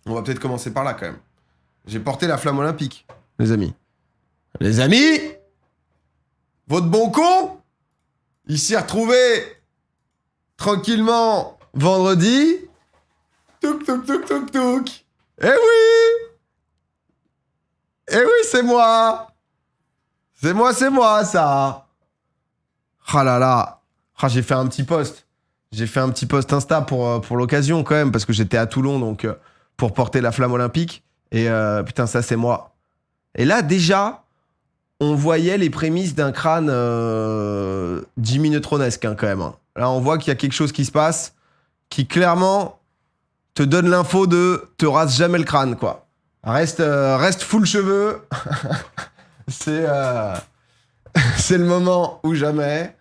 On va peut-être commencer par là quand même. J'ai porté la flamme olympique, les amis. Les amis, votre bon con, il s'y est retrouvé tranquillement vendredi. Touk touk touk touk touk. Eh oui. Eh oui, c'est moi. C'est moi, ça. Ah là là. Ah, j'ai fait un petit post. J'ai fait un petit post Insta pour l'occasion quand même, parce que j'étais à Toulon, donc pour porter la flamme olympique. Et putain, ça, c'est moi. Et là, déjà, on voyait les prémices d'un crâne Jimmy Neutronesque, hein, quand même. Hein. Là, on voit qu'il y a quelque chose qui se passe, qui clairement te donne l'info de te rase jamais le crâne, quoi. Reste full cheveux. c'est c'est le moment ou jamais.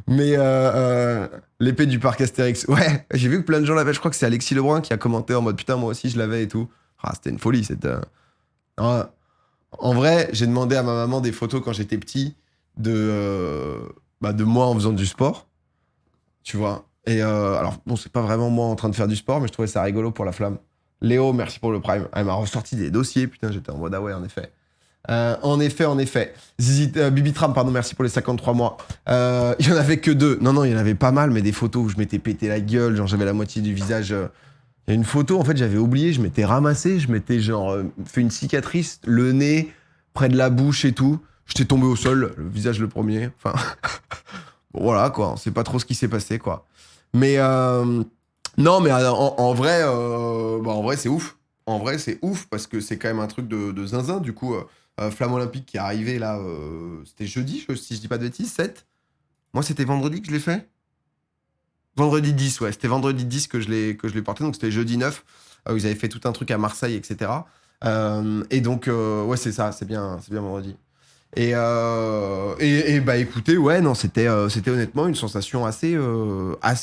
Mais l'épée du parc Astérix. Ouais, j'ai vu que plein de gens l'avaient. Je crois que c'est Alexis Lebrun qui a commenté en mode putain, moi aussi je l'avais et tout. Ah, c'était une folie. En vrai, j'ai demandé à ma maman des photos quand j'étais petit de moi en faisant du sport. Tu vois. Et alors, bon, c'est pas vraiment moi en train de faire du sport, mais je trouvais ça rigolo pour la flamme. Léo, merci pour le prime. Elle m'a ressorti des dossiers. Putain, j'étais en mode ah ouais, en effet. En effet. Bibi Tram, pardon, merci pour les 53 mois. Il y en avait que 2. Non, il y en avait pas mal, mais des photos où je m'étais pété la gueule, genre j'avais la moitié du visage. Il y a une photo, en fait, j'avais oublié, je m'étais ramassé, je m'étais genre fait une cicatrice, le nez, près de la bouche et tout. J'étais tombé au sol, le visage le premier. Enfin, bon, voilà quoi, on sait pas trop ce qui s'est passé quoi. Mais non, mais en vrai, en vrai c'est ouf. En vrai, c'est ouf parce que c'est quand même un truc de zinzin. Du coup, Flamme Olympique qui est arrivé là, c'était jeudi, si je dis pas de bêtises, 7. Moi, c'était vendredi que je l'ai fait. Vendredi 10, ouais. C'était vendredi 10 que je l'ai porté, donc c'était jeudi 9. Ils avaient fait tout un truc à Marseille, etc. Et donc, ouais, c'est ça, c'est bien vendredi. Et bah écoutez, ouais, non, c'était honnêtement une sensation assez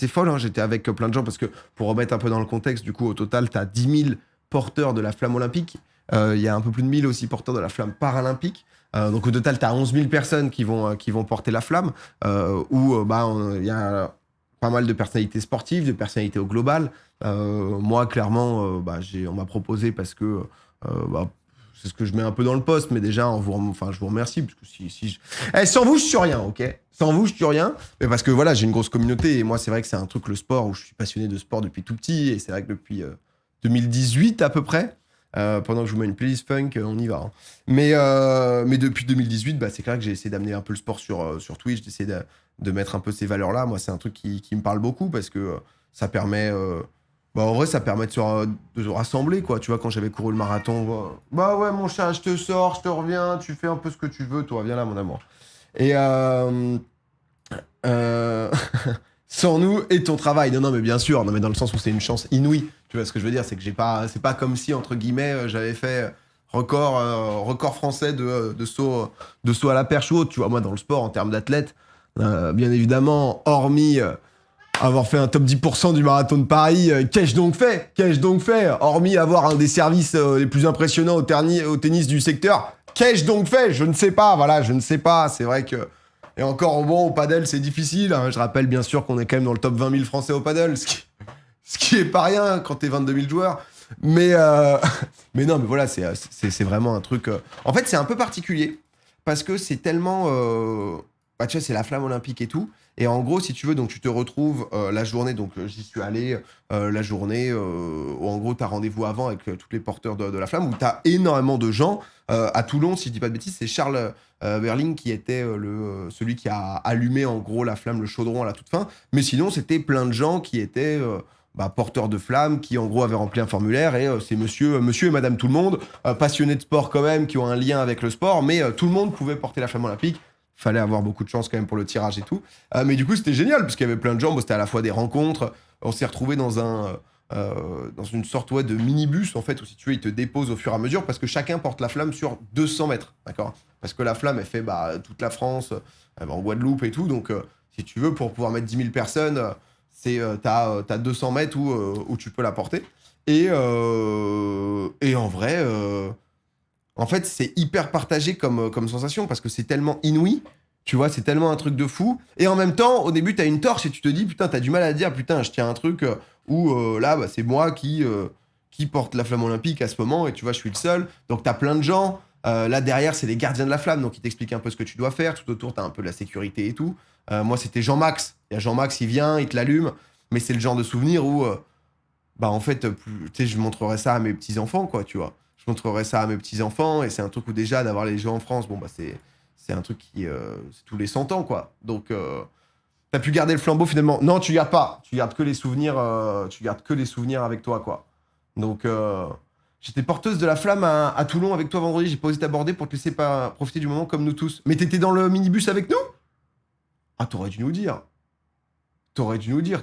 folle. Hein. J'étais avec plein de gens parce que, pour remettre un peu dans le contexte, du coup, au total, t'as 10 000 porteurs de la flamme olympique. Il y a un peu plus de 1000 aussi porteurs de la flamme paralympique. Donc au total, t'as 11 000 personnes qui vont porter la flamme. Il y a pas mal de personnalités sportives, de personnalités au global. Moi, clairement, on m'a proposé parce que c'est ce que je mets un peu dans le poste, mais déjà, je vous remercie, parce que sans vous, je suis rien, ok? Sans vous, je suis rien, mais parce que voilà, j'ai une grosse communauté, et moi, c'est vrai que c'est un truc, le sport, où je suis passionné de sport depuis tout petit, et c'est vrai que depuis 2018 à peu près, pendant que je vous mets une playlist funk, on y va. Hein. Mais depuis 2018, c'est clair que j'ai essayé d'amener un peu le sport sur Twitch, d'essayer de mettre un peu ces valeurs-là. Moi, c'est un truc qui me parle beaucoup, parce que ça permet... en vrai, ça permet de se rassembler, quoi. Tu vois, quand j'avais couru le marathon, bah ouais, mon chat, je te sors, je te reviens, tu fais un peu ce que tu veux, toi, viens là, mon amour. Et sans nous et ton travail. Non, mais bien sûr, non, mais dans le sens où c'est une chance inouïe. Tu vois ce que je veux dire, c'est que c'est pas comme si, entre guillemets, j'avais fait record français de saut à la perche ou autre. Tu vois, moi, dans le sport, en termes d'athlète, bien évidemment, hormis... avoir fait un top 10% du marathon de Paris, qu'ai-je donc fait? Hormis avoir un des services les plus impressionnants au tennis du secteur, qu'ai-je donc fait? Je ne sais pas, voilà, je ne sais pas. C'est vrai que... Et encore, bon, au paddle, c'est difficile. Hein. Je rappelle bien sûr qu'on est quand même dans le top 20 000 Français au paddle, ce qui est pas rien quand t'es 22 000 joueurs. Mais non, mais voilà, c'est vraiment un truc... En fait, c'est un peu particulier, parce que c'est tellement... tu vois, c'est la flamme olympique et tout. Et en gros, si tu veux, donc tu te retrouves la journée, donc j'y suis allé, la journée où en gros, tu as rendez-vous avant avec tous les porteurs de la flamme, où tu as énormément de gens. À Toulon, si je dis pas de bêtises, c'est Charles Berling qui était celui qui a allumé en gros la flamme, le chaudron à la toute fin. Mais sinon, c'était plein de gens qui étaient porteurs de flammes, qui en gros avaient rempli un formulaire, et c'est monsieur et madame tout le monde, passionnés de sport quand même, qui ont un lien avec le sport, mais tout le monde pouvait porter la flamme olympique. Fallait avoir beaucoup de chance quand même pour le tirage et tout. Mais du coup, c'était génial, parce qu'il y avait plein de gens. C'était à la fois des rencontres. On s'est retrouvés dans une sorte de minibus, en fait, où si tu veux, ils te déposent au fur et à mesure, parce que chacun porte la flamme sur 200 mètres, d'accord? Parce que la flamme, elle fait toute la France, en Guadeloupe et tout. Donc, si tu veux, pour pouvoir mettre 10 000 personnes, t'as 200 mètres où tu peux la porter. Et en vrai... En fait, c'est hyper partagé comme sensation parce que c'est tellement inouï Tu vois, c'est tellement un truc de fou. Et en même temps, au début, t'as une torche et tu te dis, putain, t'as du mal à dire, putain, je tiens un truc où là, bah, c'est moi qui porte la flamme olympique à ce moment et tu vois, je suis le seul. Donc t'as plein de gens. Là, derrière, c'est les gardiens de la flamme, donc ils t'expliquent un peu ce que tu dois faire. Tout autour, t'as un peu de la sécurité et tout. Moi, c'était Jean-Max. Il y a Jean-Max, il vient, il te l'allume. Mais c'est le genre de souvenir où, bah, en fait, tu sais, je montrerai ça à mes petits-enfants, quoi, tu vois. Je montrerai ça à mes petits-enfants et c'est un truc où déjà, d'avoir les jeux en France, bon, bah, c'est un truc qui. C'est tous les 100 ans, quoi. Donc, t'as pu garder le flambeau finalement. Non, tu gardes pas. Tu gardes que les souvenirs, tu gardes que les souvenirs avec toi, quoi. Donc, j'étais porteuse de la flamme à Toulon avec toi vendredi. J'ai pas osé t'aborder pour te laisser pas profiter du moment comme nous tous. Mais t'étais dans le minibus avec nous? Ah, t'aurais dû nous dire. T'aurais dû nous dire.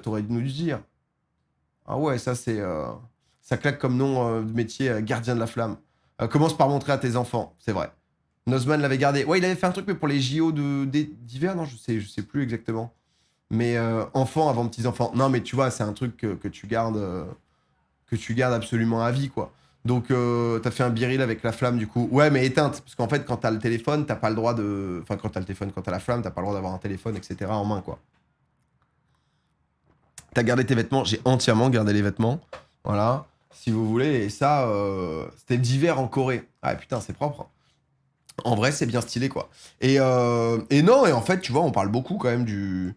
Ah ouais, ça c'est. Ça claque comme nom de métier, gardien de la flamme. Commence par montrer à tes enfants, c'est vrai. Nozman l'avait gardé. Ouais, il avait fait un truc mais pour les JO d'hiver, non, je sais plus exactement. Mais enfant avant petits-enfants. Non, mais tu vois, c'est un truc que tu gardes absolument à vie, quoi. Donc, t'as fait un biril avec la flamme, du coup. Ouais, mais éteinte. Parce qu'en fait, quand t'as le téléphone, t'as pas le droit de. Enfin, quand t'as le téléphone, quand t'as la flamme, t'as pas le droit d'avoir un téléphone, etc. en main, quoi. T'as gardé tes vêtements. J'ai entièrement gardé les vêtements. Voilà. Si vous voulez. Et ça, c'était d'hiver en Corée. Ah, putain, c'est propre. En vrai, c'est bien stylé, quoi. Et non, et en fait, tu vois, on parle beaucoup quand même du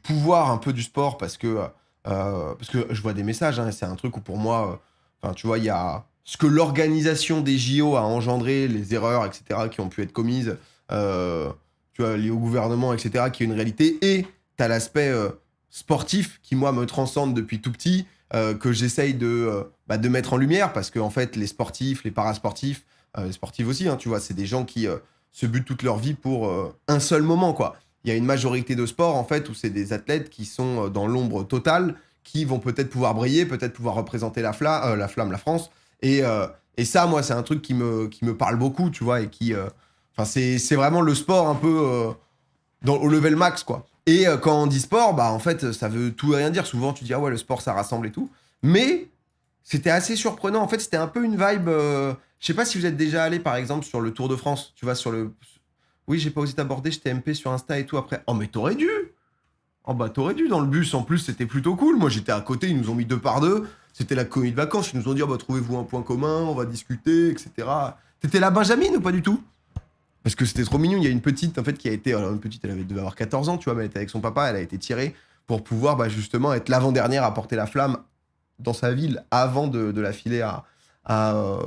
pouvoir un peu du sport parce que je vois des messages, hein, et c'est un truc où pour moi, enfin, tu vois, il y a ce que l'organisation des JO a engendré, les erreurs, etc., qui ont pu être commises, euh, tu vois, liées au gouvernement, etc., qui est une réalité, et t'as l'aspect sportif qui, moi, me transcende depuis tout petit, que j'essaye de mettre en lumière parce que, en fait, les sportifs, les parasportifs, les sportifs aussi, hein, tu vois, c'est des gens qui se butent toute leur vie pour un seul moment, quoi. Il y a une majorité de sports, en fait, où c'est des athlètes qui sont dans l'ombre totale, qui vont peut-être pouvoir briller, peut-être pouvoir représenter la flamme, la France. Et ça, moi, c'est un truc qui me parle beaucoup, tu vois, et qui... Enfin, c'est vraiment le sport un peu au level max, quoi. Et quand on dit sport, bah, en fait, ça veut tout et rien dire. Souvent, tu dis, ah ouais, le sport, ça rassemble et tout. Mais c'était assez surprenant. En fait, c'était un peu une vibe. Je sais pas si vous êtes déjà allé, par exemple, sur le Tour de France. Tu vois, sur le. Oui, j'ai pas osé t'aborder, je t'ai MP sur Insta et tout après. Oh, mais t'aurais dû! Oh, bah, t'aurais dû dans le bus. En plus, c'était plutôt cool. Moi, j'étais à côté, ils nous ont mis deux par deux. C'était la colonie de vacances. Ils nous ont dit, oh, bah, trouvez-vous un point commun, on va discuter, etc. T'étais là, Benjamin, ou pas du tout? Parce que c'était trop mignon. Il y a une petite, en fait, qui a été. Alors, une petite, devait avoir 14 ans, tu vois, mais elle était avec son papa. Elle a été tirée pour pouvoir, bah, justement, être l'avant-dernière à porter la flamme dans sa ville avant de la filer à, euh,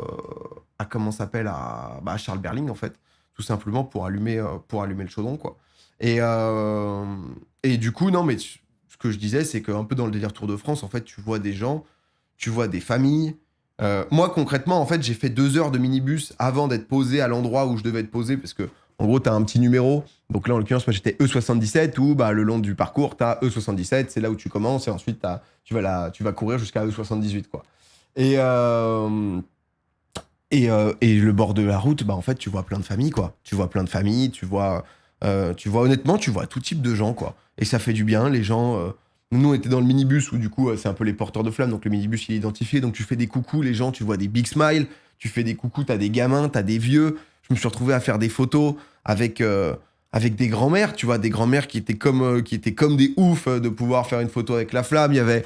à comment ça s'appelle à Charles Berling en fait, tout simplement pour allumer le chaudron quoi. Et, euh, et du coup non mais ce que je disais c'est qu'un peu dans le délire Tour de France en fait tu vois des gens, tu vois des familles. Moi concrètement en fait j'ai fait 2 heures de minibus avant d'être posé à l'endroit où je devais être posé parce que en gros t'as un petit numéro. Donc là en l'occurrence moi j'étais E77 où bah, le long du parcours t'as E77 c'est là où tu commences et ensuite tu vas courir jusqu'à E78 quoi. Et, euh, et le bord de la route, bah en fait, tu vois plein de familles, quoi. Tu vois plein de familles, tu vois honnêtement, tu vois tout type de gens, quoi. Et ça fait du bien, les gens. Nous, on était dans le minibus où, du coup, c'est un peu les porteurs de flammes, donc le minibus, il est identifié. Donc, tu fais des coucous, les gens, tu vois des big smiles, tu fais des coucous, t'as des gamins, t'as des vieux. Je me suis retrouvé à faire des photos avec des grands-mères, tu vois, des grands-mères qui étaient comme des oufs de pouvoir faire une photo avec la flamme. Il y avait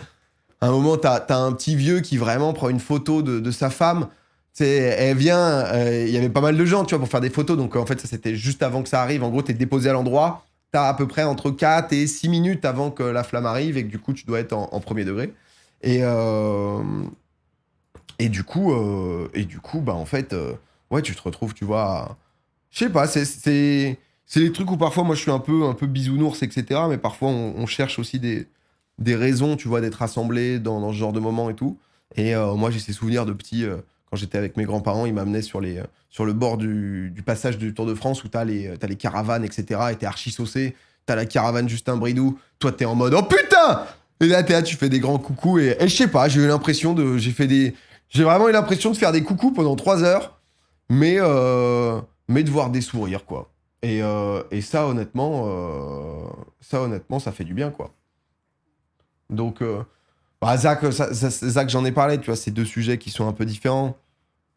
à un moment, t'as un petit vieux qui vraiment prend une photo de sa femme. Tu sais, elle vient, il y avait pas mal de gens, tu vois, pour faire des photos. Donc, en fait, ça, c'était juste avant que ça arrive. En gros, t'es déposé à l'endroit. T'as à peu près entre 4 et 6 minutes avant que la flamme arrive et que du coup, tu dois être en premier degré. Et, euh, et du coup, bah, en fait, ouais, tu te retrouves, tu vois. Je sais pas, c'est les trucs où parfois, moi, je suis un peu bisounours, etc. Mais parfois, on cherche aussi des raisons, tu vois, d'être rassemblés dans ce genre de moment et tout. Et moi, j'ai ces souvenirs de petit, quand j'étais avec mes grands-parents, ils m'amenaient sur le bord du passage du Tour de France où t'as les caravanes, etc. Et t'es archi saucé. T'as la caravane Justin Bridou. Toi, t'es en mode oh putain! Et là, t'es là, tu fais des grands coucous. Et je sais pas, j'ai vraiment eu l'impression de faire des coucous pendant 3 heures, mais, mais de voir des sourires, quoi. Et ça, honnêtement, ça fait du bien, quoi. Donc, bah, Zach, Zach, j'en ai parlé, tu vois, c'est deux sujets qui sont un peu différents.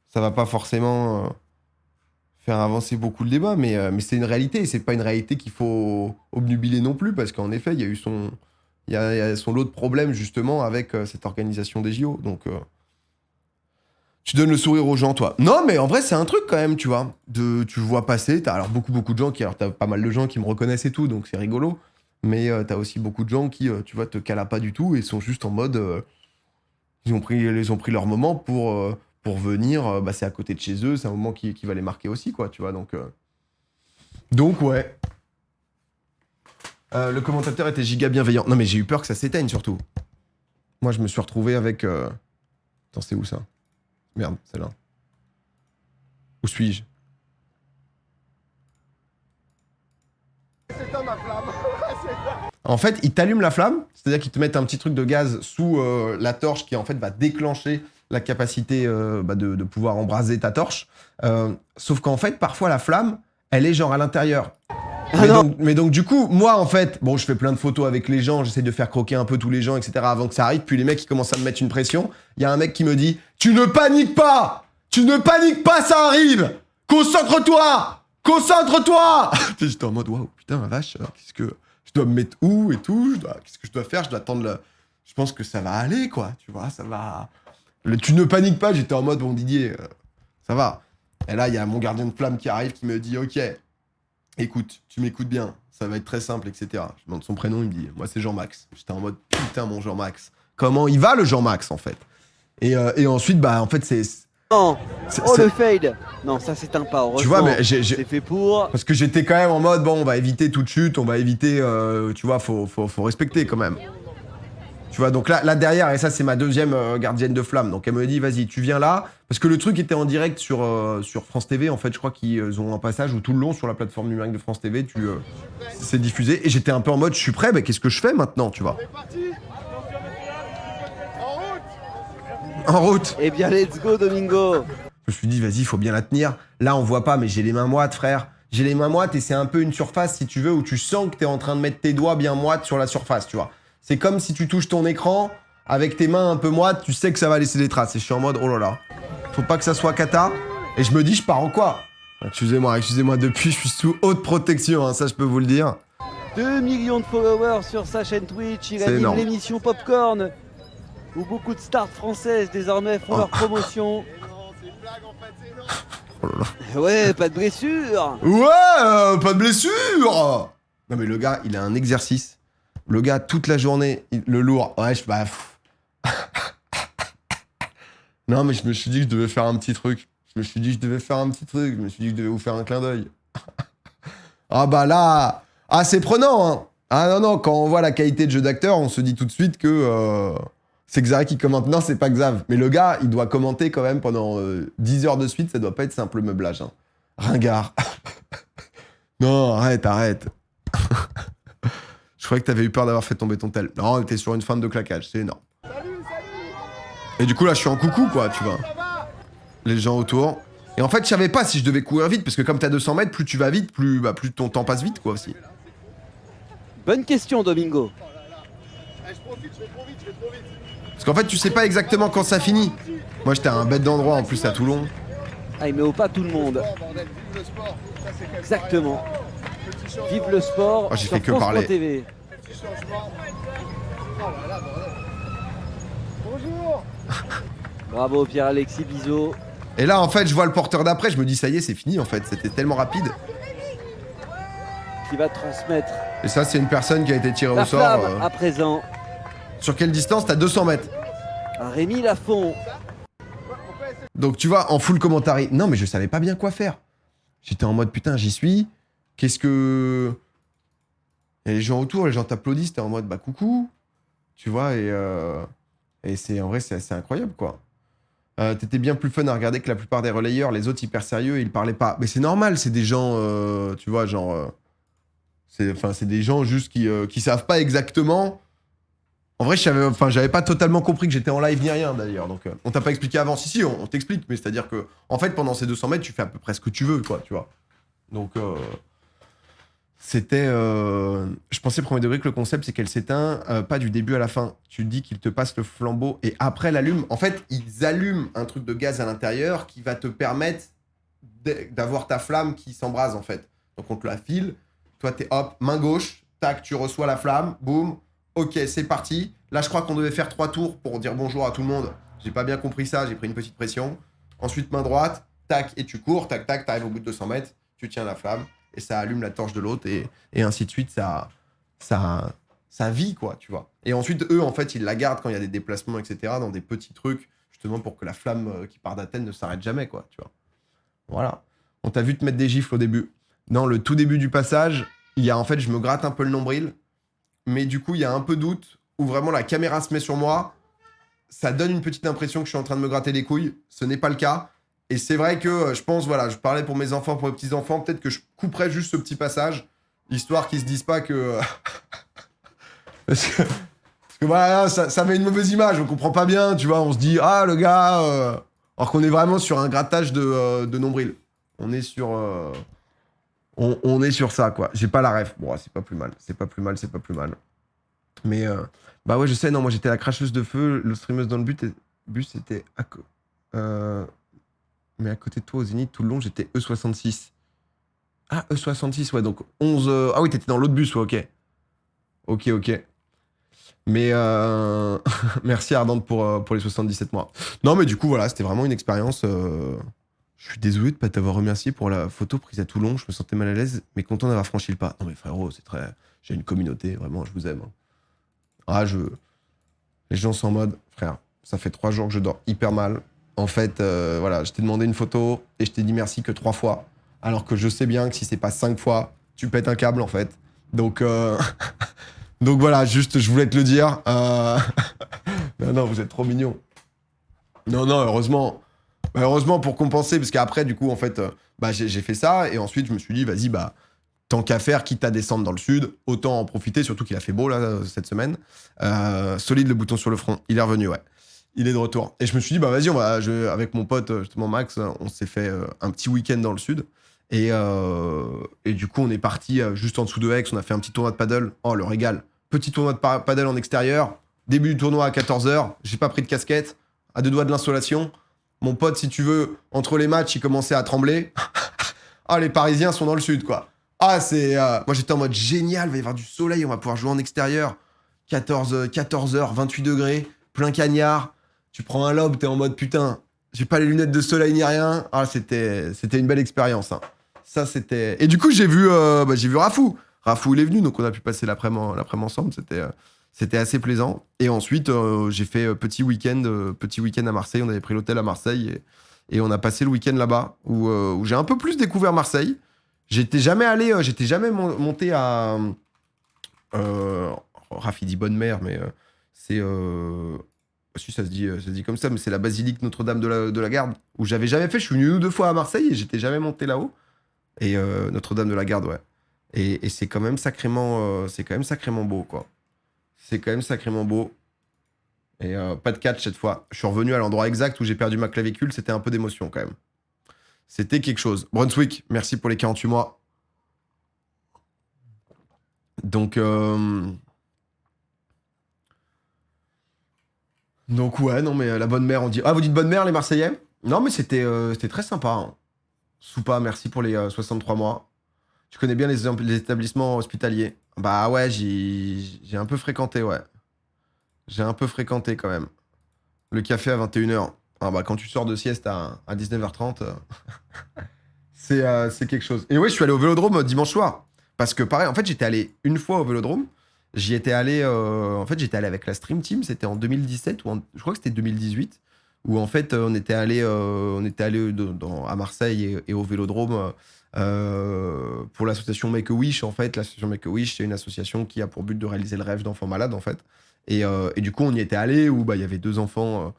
Ça va pas forcément faire avancer beaucoup le débat, mais c'est une réalité, et c'est pas une réalité qu'il faut obnubiler non plus, parce qu'en effet, il y a eu il y a son lot de problèmes, justement, avec cette organisation des JO. Donc, tu donnes le sourire aux gens, toi. Non, mais en vrai, c'est un truc, quand même, tu vois. Tu vois passer, t'as alors beaucoup de gens qui... Alors, t'as pas mal de gens qui me reconnaissent et tout, donc c'est rigolo. Mais t'as aussi beaucoup de gens qui, tu vois, te calent pas du tout, et sont juste en mode... ils ont pris leur moment pour venir, c'est à côté de chez eux, c'est un moment qui va les marquer aussi, quoi, tu vois, donc ouais. Le commentateur était giga bienveillant. Non, mais j'ai eu peur que ça s'éteigne, surtout. Moi, je me suis retrouvé avec... Attends, c'est où, ça? Merde, c'est là. Où suis-je? C'est ma flamme. En fait, ils t'allument la flamme, c'est-à-dire qu'ils te mettent un petit truc de gaz sous la torche qui, en fait, va déclencher la capacité de pouvoir embraser ta torche. Sauf qu'en fait, parfois, la flamme, elle est genre à l'intérieur. Mais donc, du coup, moi, en fait, bon, je fais plein de photos avec les gens, j'essaie de faire croquer un peu tous les gens, etc. avant que ça arrive. Puis les mecs, ils commencent à me mettre une pression. Il y a un mec qui me dit « Tu ne paniques pas! Tu ne paniques pas, ça arrive! Concentre-toi! Concentre-toi !» J'étais en mode « Waouh, putain, la vache, qu'est-ce que... Je dois me mettre où et tout? Qu'est-ce que je dois faire? Je dois attendre le... Je pense que ça va aller, quoi, tu vois, ça va... Tu ne paniques pas, j'étais en mode « Bon, Didier, ça va. » Et là, il y a mon gardien de flamme qui arrive, qui me dit « Ok, écoute, tu m'écoutes bien, ça va être très simple, etc. » Je demande son prénom, il me dit « Moi, c'est Jean-Max. » J'étais en mode « Putain, mon Jean-Max. Comment il va, le Jean-Max, en fait? » Et ensuite, en fait, c'est... Non. Oh, le fade. Non, ça s'éteint pas, heureusement. Tu vois, mais c'est fait pour... Parce que j'étais quand même en mode, bon, on va éviter toute chute, on va éviter... tu vois, faut respecter, quand même. Tu vois, donc là derrière, et ça, c'est ma deuxième gardienne de flamme. Donc, elle me dit, vas-y, tu viens là. Parce que le truc était en direct sur France TV. En fait, je crois qu'ils ont un passage où tout le long, sur la plateforme numérique de France TV, c'est diffusé. Et j'étais un peu en mode, je suis prêt, mais qu'est-ce que je fais maintenant, tu vois? En route. Eh bien, let's go, Domingo. Je me suis dit, vas-y, il faut bien la tenir. Là, on voit pas, mais j'ai les mains moites, frère. J'ai les mains moites et c'est un peu une surface, si tu veux, où tu sens que t'es en train de mettre tes doigts bien moites sur la surface, tu vois. C'est comme si tu touches ton écran, avec tes mains un peu moites, tu sais que ça va laisser des traces. Et je suis en mode, oh là là, faut pas que ça soit cata. Et je me dis, je pars en quoi? Excusez-moi, depuis, je suis sous haute protection, hein, ça je peux vous le dire. 2 millions de followers sur sa chaîne Twitch, il anime l'émission Popcorn, où beaucoup de stars françaises désormais font leur promotion. Oh là là. Ouais, pas de blessure. Ouais, pas de blessure. Non mais le gars, il a un exercice. Le gars, toute la journée, le lourd. Ouais, non mais je me suis dit que je devais faire un petit truc. Je me suis dit que je devais vous faire un clin d'œil. Ah bah là... Ah, c'est prenant, hein. Ah non, non, quand on voit la qualité de jeu d'acteur, on se dit tout de suite que... c'est Xav qui commente. Non, c'est pas Xav. Mais le gars, il doit commenter quand même pendant 10 heures de suite. Ça doit pas être simple meublage. Hein. Ringard. Non, arrête. Je croyais que t'avais eu peur d'avoir fait tomber ton tel. Non, t'es sur une fin de claquage. C'est énorme. Salut. Et du coup, là, je suis en coucou, quoi, tu vois. Les gens autour. Et en fait, je savais pas si je devais courir vite. Parce que comme t'as 200 mètres, plus tu vas vite, plus ton temps passe vite, quoi, aussi. Bonne question, Domingo. Je vais trop vite. Parce qu'en fait, tu sais pas exactement quand ça finit. Moi, j'étais à un bête d'endroit, en plus, à Toulon. Ah, il met au pas tout le monde. Exactement. Vive le sport. Oh, j'ai fait que parler. TV. Bonjour. Bravo, Pierre-Alexis Bizot. Et là, en fait, je vois le porteur d'après, je me dis, ça y est, c'est fini, en fait. C'était tellement rapide. Qui va transmettre. Et ça, c'est une personne qui a été tirée la au sort. flamme à présent. Sur quelle distance? T'as 200 mètres. Rémi Lafont. Donc, tu vois, en full commentary. Non, mais je savais pas bien quoi faire. J'étais en mode, putain, j'y suis. Qu'est-ce que... Il y a les gens autour, les gens t'applaudissent, t'es en mode, bah, coucou. Tu vois, et c'est, en vrai, c'est assez incroyable, quoi. T'étais bien plus fun à regarder que la plupart des relayeurs. Les autres, hyper sérieux, ils parlaient pas. Mais c'est normal, c'est des gens, tu vois, genre... c'est des gens juste qui savent pas exactement... En vrai, j'avais pas totalement compris que j'étais en live ni rien, d'ailleurs. Donc, on t'a pas expliqué avant. Si, on t'explique. Mais c'est-à-dire que, en fait, pendant ces 200 mètres, tu fais à peu près ce que tu veux, quoi, tu vois. Donc, c'était... je pensais premier degré que le concept, c'est qu'elle s'éteint pas du début à la fin. Tu dis qu'ils te passent le flambeau et après l'allument. En fait, ils allument un truc de gaz à l'intérieur qui va te permettre d'avoir ta flamme qui s'embrase, en fait. Donc, on te la file. Toi, t'es hop, main gauche, tac, tu reçois la flamme, boum. Ok, c'est parti. Là, je crois qu'on devait faire 3 tours pour dire bonjour à tout le monde. J'ai pas bien compris ça, j'ai pris une petite pression. Ensuite, main droite, tac, et tu cours, tac, tac, t'arrives au bout de 200 mètres, tu tiens la flamme, et ça allume la torche de l'autre, et ainsi de suite, ça vit, quoi, tu vois. Et ensuite, eux, en fait, ils la gardent quand il y a des déplacements, etc., dans des petits trucs, justement pour que la flamme qui part d'Athènes ne s'arrête jamais, quoi, tu vois. Voilà. On t'a vu te mettre des gifles au début. Dans le tout début du passage, il y a, en fait, je me gratte un peu le nombril, mais du coup, il y a un peu doute, où vraiment la caméra se met sur moi, ça donne une petite impression que je suis en train de me gratter les couilles, ce n'est pas le cas. Et c'est vrai que je pense, voilà, je parlais pour mes enfants, pour mes petits-enfants, peut-être que je couperais juste ce petit passage, histoire qu'ils se disent pas que... parce que voilà, ça met une mauvaise image, on comprend pas bien, tu vois, on se dit, ah, le gars... Alors qu'on est vraiment sur un grattage de nombril. On est sur... On est sur ça, quoi. J'ai pas la ref. Bon, c'est pas plus mal, c'est pas plus mal. Mais, bah ouais, je sais, non, moi j'étais la cracheuse de feu, le streameuse dans le bus c'était... Mais à côté de toi, au Zénith, tout le long, j'étais E66. Ah, E66, ouais, donc 11... Ah oui, t'étais dans l'autre bus, ouais, ok. Ok. Mais merci Ardente pour les 77 mois. Non, mais du coup, voilà, c'était vraiment une expérience... Je suis désolé de pas t'avoir remercié pour la photo prise à Toulon, je me sentais mal à l'aise, mais content d'avoir franchi le pas. Non mais frérot, c'est très... J'ai une communauté, vraiment, je vous aime. Ah, Les gens sont en mode, frère, ça fait 3 jours que je dors hyper mal. En fait, voilà, je t'ai demandé une photo et je t'ai dit merci que 3 fois. Alors que je sais bien que si c'est pas 5 fois, tu pètes un câble, en fait. Donc, donc voilà, juste, je voulais te le dire. Non, vous êtes trop mignons. Non, heureusement. Heureusement pour compenser, parce qu'après, du coup, en fait, j'ai fait ça. Et ensuite, je me suis dit, vas-y, tant qu'à faire, quitte à descendre dans le sud, autant en profiter, surtout qu'il a fait beau, là, cette semaine. Solide, le bouton sur le front. Il est revenu, ouais. Il est de retour. Et je me suis dit, vas-y, avec mon pote, justement Max, on s'est fait un petit week-end dans le sud. Et du coup, on est parti juste en dessous de Aix. On a fait un petit tournoi de paddle. Oh, le régal. Petit tournoi de paddle en extérieur. Début du tournoi à 14h. J'ai pas pris de casquette. À 2 doigts de l'insolation. Mon pote, si tu veux, entre les matchs, il commençait à trembler. Ah, les Parisiens sont dans le sud, quoi. Ah, c'est... Moi, j'étais en mode génial, il va y avoir du soleil, on va pouvoir jouer en extérieur. 14h, 28 degrés, plein cagnard. Tu prends un lob, t'es en mode putain, j'ai pas les lunettes de soleil ni rien. Ah, c'était une belle expérience. Hein. Ça, c'était... Et du coup, j'ai vu Rafou. Rafou, il est venu, donc on a pu passer l'après-midi ensemble. C'était assez plaisant. Et ensuite, j'ai fait petit week-end à Marseille. On avait pris l'hôtel à Marseille et on a passé le week-end là-bas où j'ai un peu plus découvert Marseille. J'étais jamais monté à... Raph, il dit bonne mère, mais c'est... Si, ça se dit comme ça, mais c'est la basilique Notre-Dame de la Garde, où j'avais jamais fait. Je suis venu 1 ou 2 fois à Marseille et j'étais jamais monté là-haut. Et Notre-Dame de la Garde, ouais. Et c'est quand même sacrément beau, quoi. C'est quand même sacrément beau. Et pas de catch cette fois. Je suis revenu à l'endroit exact où j'ai perdu ma clavicule. C'était un peu d'émotion quand même. C'était quelque chose. Brunswick, merci pour les 48 mois. Donc ouais, non mais la bonne mère, on dit... Ah, vous dites bonne mère les Marseillais? Non mais c'était très sympa. Hein. Soupa, merci pour les 63 mois. Tu connais bien les établissements hospitaliers? Bah ouais, j'ai un peu fréquenté, ouais. J'ai un peu fréquenté quand même. Le café à 21h. Ah bah quand tu sors de sieste à 19h30, c'est quelque chose. Et ouais, je suis allé au Vélodrome dimanche soir. Parce que pareil, en fait, j'étais allé une fois au Vélodrome. J'y étais allé... en fait, j'étais allé avec la Stream Team. C'était en 2017 ou je crois que c'était 2018. Où en fait, on était allé à Marseille et au Vélodrome pour l'association Make-A-Wish. En fait, l'association Make-A-Wish, c'est une association qui a pour but de réaliser le rêve d'enfants malades, en fait. Et du coup, on y était allé où il y avait 2 enfants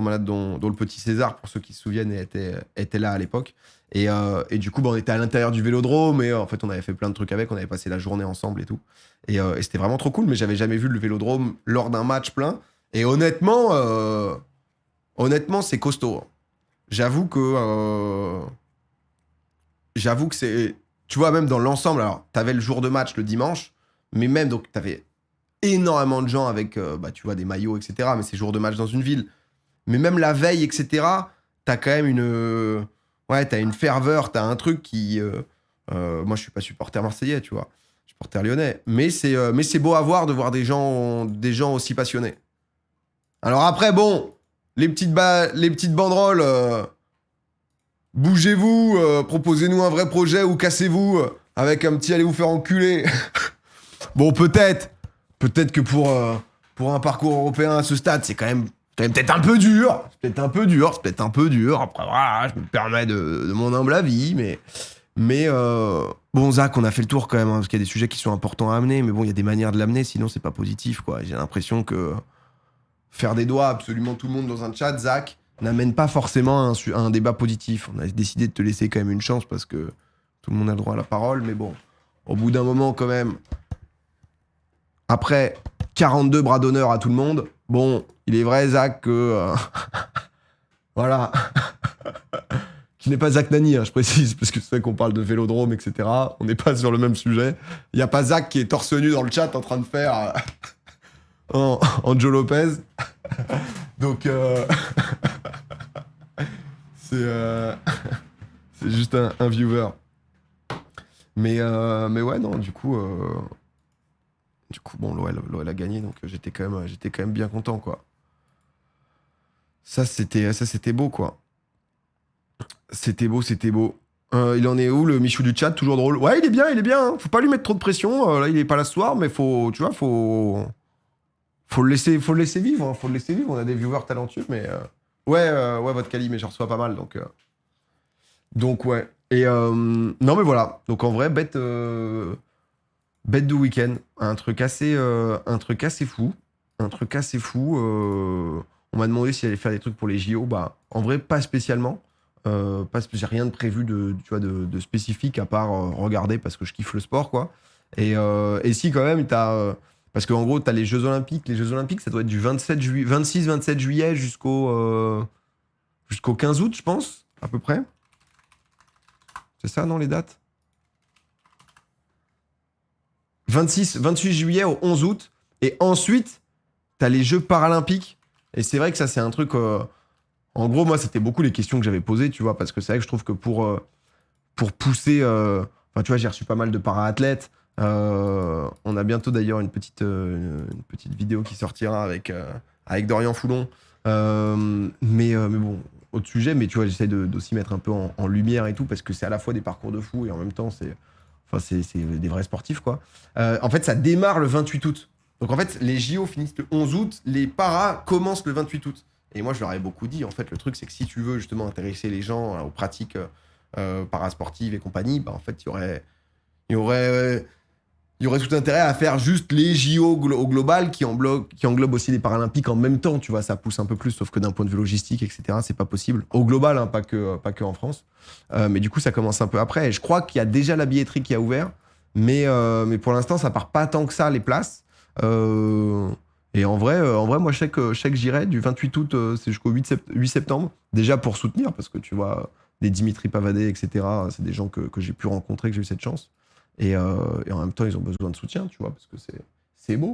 malades, dont le petit César, pour ceux qui se souviennent, était là à l'époque. Et du coup, on était à l'intérieur du Vélodrome et en fait, on avait fait plein de trucs avec. On avait passé la journée ensemble et tout. Et c'était vraiment trop cool, mais j'avais jamais vu le Vélodrome lors d'un match plein. Et honnêtement, c'est costaud. J'avoue que c'est... Tu vois, même dans l'ensemble, alors, t'avais le jour de match le dimanche, mais même, donc, t'avais énormément de gens avec, tu vois, des maillots, etc. Mais c'est jour de match dans une ville. Mais même la veille, etc., t'as quand même Ouais, t'as une ferveur, t'as un truc qui... moi, je suis pas supporter marseillais, tu vois. Supporter lyonnais. Mais c'est beau à voir de voir des gens aussi passionnés. Alors après, bon, les petites banderoles, bougez-vous, proposez-nous un vrai projet ou cassez-vous avec un petit allez vous faire enculer. Bon, peut-être que pour un parcours européen à ce stade, c'est quand même peut-être un peu dur. C'est peut-être un peu dur. Après, voilà, je me permets de mon humble avis, mais bon, Zach, on a fait le tour quand même, hein, parce qu'il y a des sujets qui sont importants à amener, mais bon, il y a des manières de l'amener, sinon c'est pas positif, quoi. J'ai l'impression que faire des doigts à absolument tout le monde dans un chat, Zach, n'amène pas forcément à un débat positif. On a décidé de te laisser quand même une chance parce que tout le monde a le droit à la parole, mais bon, au bout d'un moment quand même, après 42 bras d'honneur à tout le monde, bon, il est vrai, Zach, que... voilà. Qui n'est pas Zach Nani, hein, je précise, parce que c'est vrai qu'on parle de vélodrome, etc. On n'est pas sur le même sujet. Il n'y a pas Zach qui est torse nu dans le chat en train de faire en Joe Lopez. Donc, c'est juste un viewer. Mais ouais, non, du coup, bon, l'OL a gagné, donc j'étais quand même bien content, quoi. Ça, c'était beau, quoi. C'était beau. Il en est où, le Michou du chat? Toujours drôle. Ouais, il est bien. Hein. Faut pas lui mettre trop de pression. Là, il est pas là ce soir, mais faut le laisser vivre. Hein. Faut le laisser vivre. On a des viewers talentueux, mais ouais, votre quali, mais j'en reçois pas mal, donc ouais. Et non, mais voilà. Donc en vrai, bête de week-end, un truc assez fou. On m'a demandé si j'allais faire des trucs pour les JO. Bah, en vrai, pas spécialement. J'ai rien de prévu de spécifique à part regarder parce que je kiffe le sport, quoi. Et si, quand même, parce qu'en gros, t'as les Jeux Olympiques. Les Jeux Olympiques, ça doit être du 26-27 juillet jusqu'au 15 août, je pense, à peu près. C'est ça, non, les dates? 28 juillet au 11 août. Et ensuite, t'as les Jeux Paralympiques. Et c'est vrai que ça, c'est un truc... En gros, moi, c'était beaucoup les questions que j'avais posées, tu vois, parce que c'est vrai que je trouve que pour pousser... Enfin, tu vois, j'ai reçu pas mal de para-athlètes. On a bientôt, d'ailleurs, une petite vidéo qui sortira avec Dorian Foulon. Mais bon, autre sujet, mais tu vois, j'essaie d'aussi mettre un peu en lumière et tout, parce que c'est à la fois des parcours de fou et en même temps, c'est des vrais sportifs, quoi. En fait, ça démarre le 28 août. Donc, en fait, les JO finissent le 11 août, les paras commencent le 28 août. Et moi, je leur ai beaucoup dit, en fait, le truc, c'est que si tu veux justement intéresser les gens aux pratiques parasportives et compagnie, bah, en fait, il y aurait tout intérêt à faire juste les JO au global qui englobent aussi les Paralympiques en même temps, tu vois, ça pousse un peu plus, sauf que d'un point de vue logistique, etc., c'est pas possible. Au global, hein, pas que en France. Mais du coup, ça commence un peu après. Et je crois qu'il y a déjà la billetterie qui a ouvert, mais pour l'instant, ça part pas tant que ça, les places. Et en vrai, moi, je sais que j'irai du 28 août c'est jusqu'au 8 septembre, déjà pour soutenir, parce que tu vois, des Dimitri Pavadé, etc., c'est des gens que j'ai pu rencontrer, que j'ai eu cette chance. Et en même temps, ils ont besoin de soutien, tu vois, parce que c'est beau.